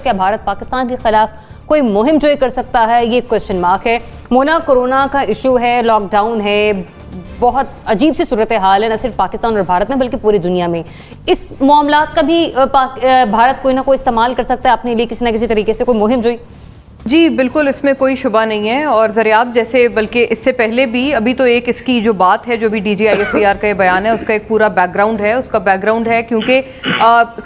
क्या भारत पाकिस्तान के खिलाफ कोई मुहिम जो कर सकता है, ये क्वेश्चन मार्क है। मोना, कोरोना का इशू है, लॉकडाउन है, बहुत अजीब सी सूरत हाल है, न सिर्फ पाकिस्तान और भारत में बल्कि पूरी दुनिया में। इस मामला का भी भारत कोई ना कोई इस्तेमाल कर सकता है अपने लिए किसी न किसी तरीके से, कोई मुहिम जो जी बिल्कुल, इसमें कोई शुबा नहीं है। और ज़रियात जैसे, बल्कि इससे पहले भी, अभी तो एक इसकी जो बात है, जो भी DGISPR का बयान है, उसका एक पूरा बैकग्राउंड है। उसका बैकग्राउंड है क्योंकि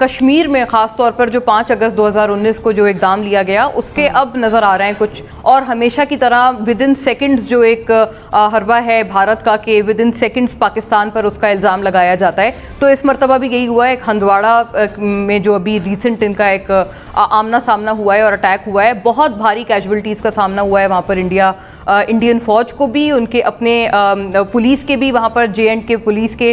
कश्मीर में ख़ास तौर पर जो 5 अगस्त 2019 को जो इक़दाम लिया गया, उसके अब नज़र आ रहे हैं कुछ, और हमेशा की तरह विद इन सेकेंड्स जो एक हरबा है भारत का कि विद इन सेकेंड्स पाकिस्तान पर उसका इल्ज़ाम लगाया जाता है। तो इस मरतबा भी यही हुआ है। एक हंदवाड़ा में जो अभी रिसेंट इनका एक आमना सामना हुआ है और अटैक हुआ है, बहुत भारी कैजुअलिटीज़ का सामना हुआ है वहाँ पर। इंडियन फ़ौज को भी, उनके अपने पुलिस के भी, वहाँ पर JNK के पुलिस के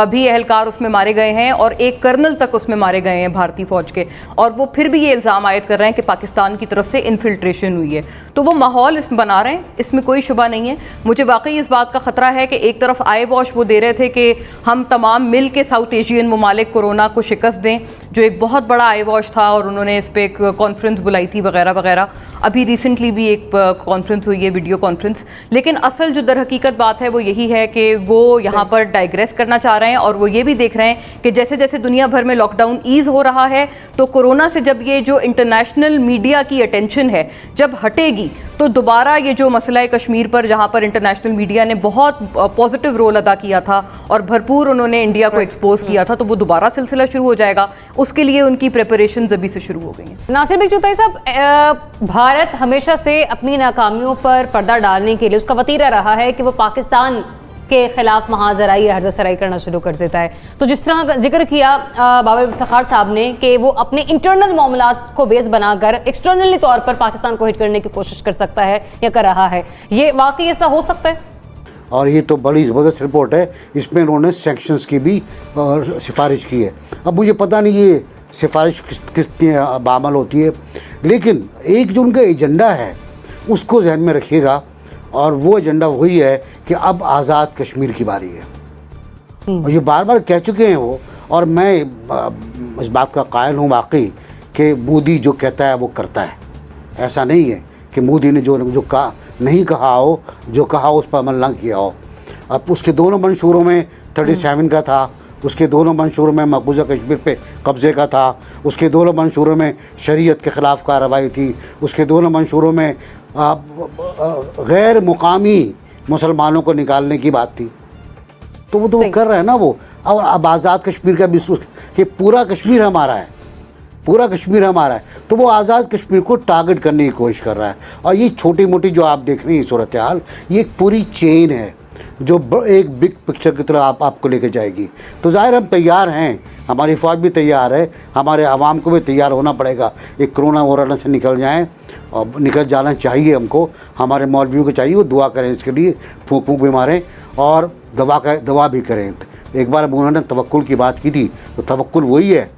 भी एहलकार उसमें मारे गए हैं और एक कर्नल तक उसमें मारे गए हैं भारतीय फ़ौज के। और वो फिर भी ये इल्ज़ाम आयद कर रहे हैं कि पाकिस्तान की तरफ से इन्फिल्ट्रेशन हुई है। तो वो माहौल इसमें बना रहे हैं, इसमें कोई शुबा नहीं है। मुझे वाकई इस बात का ख़तरा है कि एक तरफ आई वॉश वो दे रहे थे कि हम तमाम मिल के साउथ एशियन ममालिक कोरोना को शिकस्त दें, जो एक बहुत बड़ा आई वॉश था, और उन्होंने इस पर एक कॉन्फ्रेंस बुलाई थी वगैरह वगैरह। अभी रिसेंटली भी एक कॉन्फ्रेंस हुई है, वीडियो कॉन्फ्रेंस। लेकिन असल जो दर हकीकत बात है वो यही है कि वो यहाँ पर डाइग्रेस करना चाह रहे हैं, और वो ये भी देख रहे हैं कि जैसे जैसे दुनिया भर में लॉकडाउन ईज हो रहा है, तो कोरोना से जब ये जो इंटरनेशनल मीडिया की अटेंशन है जब हटेगी, तो दोबारा ये जो मसला है कश्मीर पर, जहाँ पर इंटरनेशनल मीडिया ने बहुत पॉजिटिव रोल अदा किया था और भरपूर उन्होंने इंडिया को एक्सपोज किया था, तो वो दोबारा सिलसिला शुरू हो जाएगा। उसके लिए उनकी प्रिपरेशन अभी से शुरू हो गई हैं। नासिर बिग चुगताई साहब, भारत हमेशा से अपनी नाकामियों पर पर्दा डालने के लिए उसका वतीरा रहा है कि वो पाकिस्तान के खिलाफ महाजराई या हर्जासराई करना शुरू कर देता है। तो जिस तरह जिक्र किया बाबर इफ्तिखार साहब ने कि वो अपने इंटरनल मामलात को बेस बनाकर एक्सटर्नली तौर पर पाकिस्तान को हिट करने की कोशिश कर सकता है या कर रहा है, ये वाकई ऐसा हो सकता है? और ये तो बड़ी ज़बरदस्त रिपोर्ट है, इसमें उन्होंने सैंक्शंस की भी सिफारिश की है। अब मुझे पता नहीं ये सिफारिश कितनी बामल होती है, लेकिन एक जो उनका एजेंडा है उसको जहन में रखिएगा, और वो एजेंडा वही है कि अब आज़ाद कश्मीर की बारी है। और ये बार बार कह चुके हैं वो, और मैं इस बात का कायल हूँ वाकई कि मोदी जो कहता है वो करता है। ऐसा नहीं है कि मोदी ने जो कहा नहीं कहा हो, जो कहा उस पर अमल ना किया हो। अब उसके दोनों मंशूरों में 37 का था, उसके दोनों मंशूरों में मकबूजा कश्मीर पे कब्ज़े का था, उसके दोनों मंशूरों में शरीयत के ख़िलाफ़ कार्रवाई थी, उसके दोनों मंशूरों में गैर मुकामी मुसलमानों को निकालने की बात थी। तो वो कर रहे हैं ना वो। और अब आज़ाद कश्मीर का भी कि पूरा कश्मीर हमारा है, पूरा कश्मीर हमारा है, तो वो आज़ाद कश्मीर को टारगेट करने की कोशिश कर रहा है। और ये छोटी मोटी जो आप देख रही हैं सूरत हाल, ये एक पूरी चेन है जो एक बिग पिक्चर की तरह आपको लेके जाएगी। तो ज़ाहिर हम तैयार हैं, हमारी फ़ौज भी तैयार है, हमारे आवाम को भी तैयार होना पड़ेगा। एक कोरोना वोरोना से निकल जाएं, और निकल जाना चाहिए हमको, हमारे मौलवियों को चाहिए वो दुआ करें इसके लिए, फूंक फूंक भी मारें और दवा भी करें। एक बार उन्होंने तवक्कुल की बात की थी, तो तवक्कुल वही है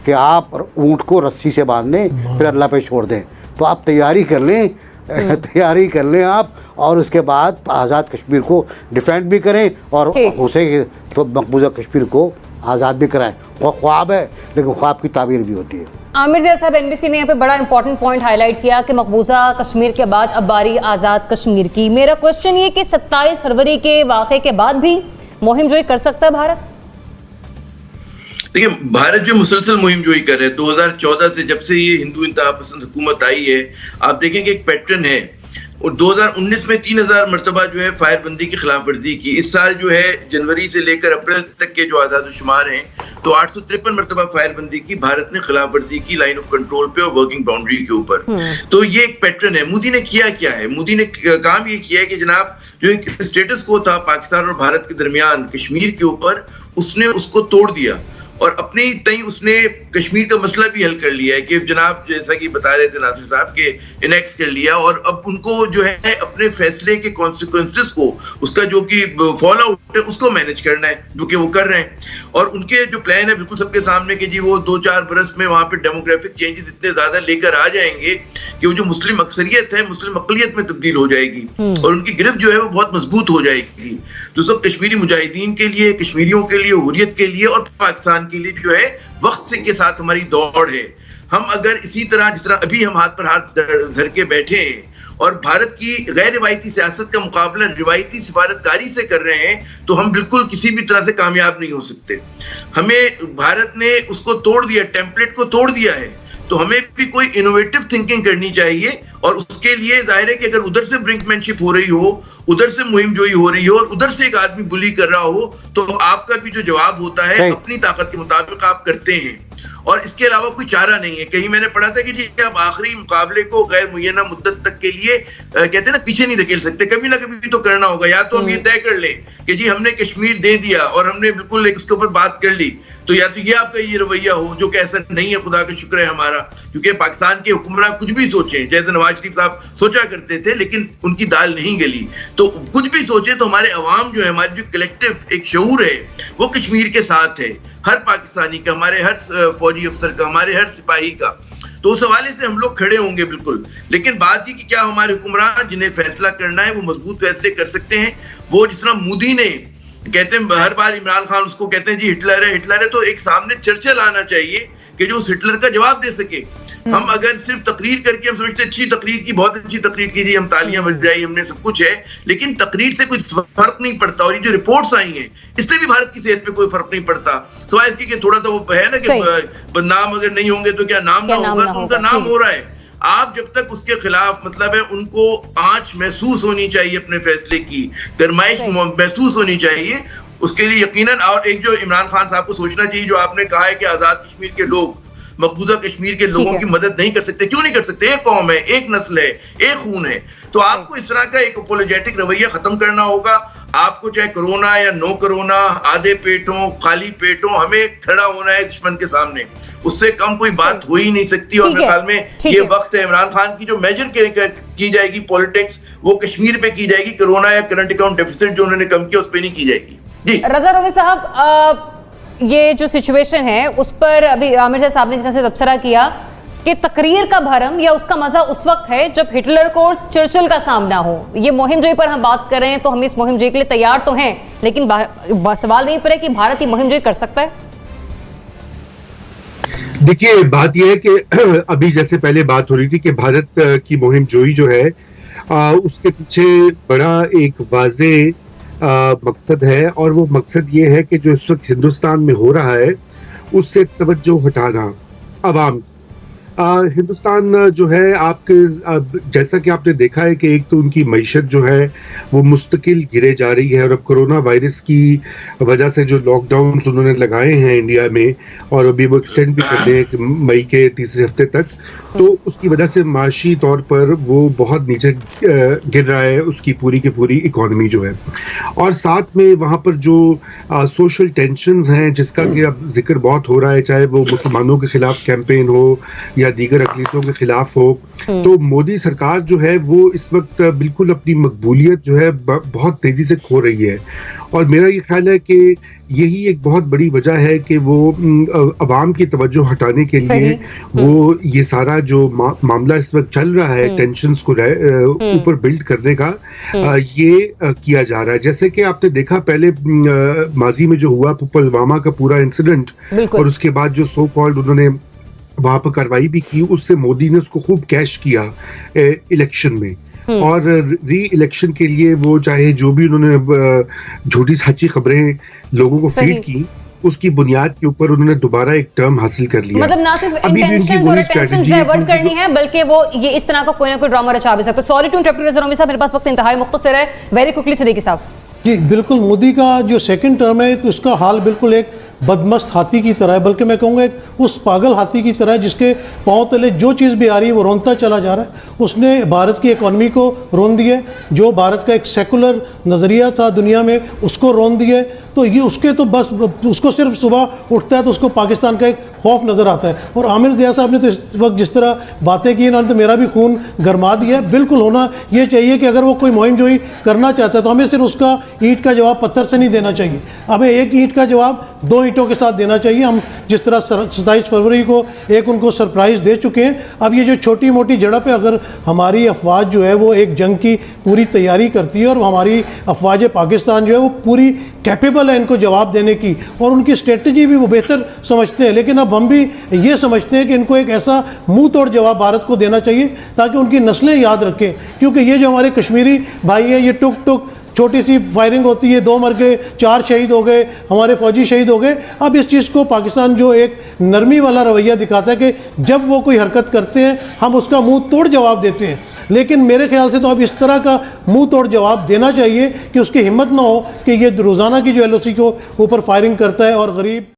कि आप ऊँट को रस्सी से बांध दें फिर अल्लाह पे छोड़ दें। तो आप तैयारी कर लें आप, और उसके बाद आज़ाद कश्मीर को डिफेंड भी करें और उसे तो मकबूजा कश्मीर को आज़ाद भी कराएं। वो ख्वाब है, लेकिन ख्वाब की ताबीर भी होती है। आमिर ज़िया साहब, NBC ने यहाँ पे बड़ा इंपॉर्टेंट पॉइंट हाईलाइट किया कि मकबूजा कश्मीर के बाद अब बारी आज़ाद कश्मीर की। मेरा क्वेश्चन ये कि 27 फरवरी के वाक़े के बाद भी मुहिम जोई कर सकता है भारत? देखिए, भारत जो मुसलसल मुहिम जोई कर रहे हैं 2014 से, जब से ये हिंदू इंतहा पसंद हुकूमत आई है, आप देखेंगे एक पैटर्न है। और 2019 में 3000 मरतबा जो है फायरबंदी की खिलाफ वर्जी की। इस साल जो है जनवरी से लेकर अप्रैल तक के जो आज़ाद शुमार हैं, तो 853 मरतबा फायरबंदी की भारत ने खिलाफ वर्जी की लाइन ऑफ कंट्रोल पे और वर्किंग बाउंड्री के ऊपर। तो ये एक पैटर्न है। मोदी ने किया क्या है? मोदी ने काम ये किया है कि जनाब जो एक स्टेटस को था पाकिस्तान और भारत के दरमियान कश्मीर के ऊपर, उसने उसको तोड़ दिया और अपने तई उसने कश्मीर का मसला भी हल कर लिया है कि जनाब जैसा कि बता रहे थे नासिर साहब के इनेक्स कर लिया। और अब उनको जो है अपने फैसले के कॉन्सिक्वेंसेस को, उसका जो कि फॉल आउट है उसको मैनेज करना है, जो कि वो कर रहे हैं। और उनके जो प्लान है बिल्कुल सबके सामने कि जी वो 2-4 बरस में वहां पे डेमोग्राफिक चेंजेस इतने ज्यादा लेकर आ जाएंगे कि वो जो मुस्लिम अक्सरियत है मुस्लिम अकलियत में तब्दील हो जाएगी और उनकी गिरफ्त जो है वो बहुत मजबूत हो जाएगी। तो सब कश्मीरी मुजाहिदीन के लिए, कश्मीरियों के लिए, हुर्रियत के लिए और पाकिस्तान के लिए जो है वक्त से के साथ हमारी दौड़ है। हम अगर इसी तरह जिस तरह अभी हम हाथ पर हाथ धर के बैठे हैं और भारत की गैर रिवायती सियासत का मुकाबला रिवायती सिफारतकारी से कर रहे हैं, तो हम बिल्कुल किसी भी तरह से कामयाब नहीं हो सकते। हमें भारत ने उसको तोड़ दिया, टेम्पलेट को तोड़ दिया है, तो हमें भी कोई इनोवेटिव थिंकिंग करनी चाहिए। और उसके लिए जाहिर है कि अगर उधर से ब्रिंकमैनशिप हो रही हो, उधर से मुहिम जोई हो रही हो और उधर से एक आदमी बुली कर रहा हो, तो आपका भी जो जवाब होता है अपनी ताकत के मुताबिक आप करते हैं और इसके अलावा कोई चारा नहीं है। कहीं मैंने पढ़ा था कि जी आप आखिरी मुकाबले को गैर मुय्यना मुद्दत तक के लिए कहते हैं ना, पीछे नहीं धकेल सकते, कभी ना कभी तो करना होगा। या तो हम ये तय कर लें कि जी हमने कश्मीर दे दिया और हमने बिल्कुल उसके ऊपर बात कर ली, तो या तो ये आपका ये रवैया हो, जो कि ऐसा नहीं है, खुदा का शुक्र है हमारा, क्योंकि पाकिस्तान के हुक्मरान कुछ भी सोचे, जैसे नवाज शरीफ साहब सोचा करते थे लेकिन उनकी दाल नहीं गली, तो कुछ भी सोचे तो हमारे अवाम जो है, हमारी जो कलेक्टिव एक शऊर है, वो कश्मीर के साथ है, हर पाकिस्तानी का, हमारे हर फौजी अफसर का, हमारे हर सिपाही का। तो उस हवाले से हम लोग खड़े होंगे बिल्कुल। लेकिन बात ये कि क्या हमारे हुक्मरान जिन्हें फैसला करना है वो मजबूत फैसले कर सकते हैं। वो जिस तरह मोदी ने कहते हैं हर बार इमरान खान उसको कहते हैं जी हिटलर है, हिटलर है, तो एक सामने चर्चा लाना चाहिए कि जो उस हिटलर का जवाब दे सके। हम अगर सिर्फ तकरीर करके हम समझते अच्छी तकरीर की, बहुत अच्छी तकरीर की जी, हम तालियां बजाई, हमने सब कुछ है, लेकिन तकरीर से कुछ फर्क नहीं पड़ता। और ये जो रिपोर्ट्स आई हैं इससे भी भारत की सेहत पे कोई फर्क नहीं पड़ता। तो इसकी कि थोड़ा सा वो है ना कि नाम अगर नहीं होंगे तो क्या नाम ना होगा, तो उनका नाम हो रहा है। आप जब तक उसके खिलाफ मतलब है उनको आंच महसूस होनी चाहिए, अपने फैसले की गरमाइश महसूस होनी चाहिए, उसके लिए यकीनन। और एक जो इमरान खान साहब को सोचना चाहिए, जो आपने कहा है कि आजाद कश्मीर के लोग मकबूजा कश्मीर के लोगों की मदद नहीं कर सकते। क्यों नहीं कर सकते? एक कौम है, एक नस्ल है, एक खून है। तो आपको इस तरह का एक अपोलोजेटिक रवैया खत्म करना होगा। आपको चाहे कोरोना या नो कोरोना, आधे पेट हो, खाली पेट हो, हमें खड़ा होना है दुश्मन के सामने। उससे कम कोई बात हो ही नहीं सकती। और मेरे ख्याल में ये वक्त है इमरान खान की जो मेजर की जाएगी पॉलिटिक्स, वो कश्मीर पे की जाएगी। कोरोना या करंट अकाउंट डेफिसिट जो उन्होंने कम किया उस पर नहीं की जाएगी। जी रजा रवी साहब, ये जो सिचुएशन है उस पर अभी आमिर साहब ने जिस तरह से तबसरा किया कि तकरीर का भरम या उसका मजा उस वक्त है जब हिटलर को और चर्चिल का सामना हो। ये मुहिम जोई पर हम बात कर रहे हैं, तो हम इस मुहिम जोई के लिए तैयार तो हैं, लेकिन सवाल नहीं पर है कि भारत ये मुहिम जोई कर सकता है। देखिए, बात यह है कि अभी जैसे पहले बात हो रही थी कि भारत की मुहिम जोई जो है उसके पीछे बड़ा एक वाज़े मकसद है, और वो मकसद ये है कि जो इस वक्त हिंदुस्तान में हो रहा है उससे तवज्जो हटाना अवाम। हिंदुस्तान जो है आपके जैसा कि आपने देखा है कि एक तो उनकी मईशत जो है वो मुस्तकिल गिरे जा रही है, और अब कोरोना वायरस की वजह से जो लॉकडाउन उन्होंने लगाए हैं इंडिया में, और अभी वो एक्सटेंड भी करते हैं मई के तीसरे हफ्ते तक, तो उसकी वजह से माशी तौर पर वो बहुत नीचे गिर रहा है उसकी पूरी की पूरी इकोनॉमी जो है। और साथ में वहाँ पर जो सोशल टेंशन्स हैं जिसका कि अब जिक्र बहुत हो रहा है, चाहे वो मुसलमानों के खिलाफ कैंपेन हो या दीगर अक़लीतों के खिलाफ हो, तो मोदी सरकार जो है वो इस वक्त बिल्कुल अपनी मकबूलियत जो है बहुत तेजी से खो रही है। और मेरा ये ख्याल है कि यही एक बहुत बड़ी वजह है कि वो अवाम की तवज्जो हटाने के लिए वो ये सारा जो मामला इस वक्त चल रहा है, टेंशन्स को ऊपर बिल्ड करने का ये किया जा रहा है। जैसे कि आपने देखा पहले माजी में जो हुआ पुलवामा का पूरा इंसिडेंट, और उसके बाद जो सो कॉल्ड उन्होंने वहां पर कार्रवाई भी की, उससे मोदी ने उसको खूब कैश किया इलेक्शन में, और री इलेक्शन के लिए वो चाहे जो भी उन्होंने झूठी सच्ची खबरें लोगों को फीड की, उसकी बुनियाद के ऊपर उन्होंने दोबारा एक टर्म हासिल कर लिया। मतलब ना सिर्फ इंटेंशन और अटेंशन डाइवर्ट करनी है, बल्कि वो ये इस तरह का कोई ना कोई ड्रामा रचा भी सकता है। सॉरी टू इंटरप्ट रज़ा साहब, मेरे पास वक्त इंतहाई मुख्तसर है, वेरी क्विकली सिद्दीकी साहब। जी बिल्कुल, मोदी का जो सेकंड टर्म है तो उसका हाल बिल्कुल एक बदमस्त हाथी की तरह है, बल्कि मैं कहूँगा एक उस पागल हाथी की तरह जिसके पांव तले जो चीज़ भी आ रही है वो रोनता चला जा रहा है। उसने भारत की इकॉनमी को रोन दिया, जो भारत का एक सेकुलर नज़रिया था दुनिया में उसको रोन दिया। तो ये उसके तो बस उसको सिर्फ सुबह उठता है तो उसको पाकिस्तान का एक खौफ नज़र आता है। और आमिर ज़िया साहब ने तो इस वक्त जिस तरह बातें की इन्होंने तो मेरा भी खून गरमा दिया है। बिल्कुल होना ये चाहिए कि अगर वो कोई मुहिम जोई करना चाहता है तो हमें सिर्फ उसका ईंट का जवाब पत्थर से नहीं देना चाहिए, हमें एक ईंट का जवाब दो ईंटों के साथ देना चाहिए। हम जिस तरह 27 फरवरी को एक उनको सरप्राइज़ दे चुके हैं, अब ये जो छोटी मोटी झड़प है, अगर हमारी अफवाज जो है वो एक जंग की पूरी तैयारी करती है और हमारी अफवाज पाकिस्तान जो है वो पूरी कैपेबल है इनको जवाब देने की और उनकी स्ट्रेटजी भी वो बेहतर समझते हैं। लेकिन अब हम भी ये समझते हैं कि इनको एक ऐसा मुंह तोड़ जवाब भारत को देना चाहिए ताकि उनकी नस्लें याद रखें, क्योंकि ये जो हमारे कश्मीरी भाई हैं ये टुक टुक छोटी सी फायरिंग होती है, 2 मर गए, 4 शहीद हो गए, हमारे फौजी शहीद हो गए। अब इस चीज़ को पाकिस्तान जो एक नरमी वाला रवैया दिखाता है कि जब वो कोई हरकत करते हैं हम उसका मुंह तोड़ जवाब देते हैं, लेकिन मेरे ख्याल से तो अब इस तरह का मुंह तोड़ जवाब देना चाहिए कि उसकी हिम्मत ना हो कि ये रोज़ाना की जो LOC को ऊपर फायरिंग करता है और गरीब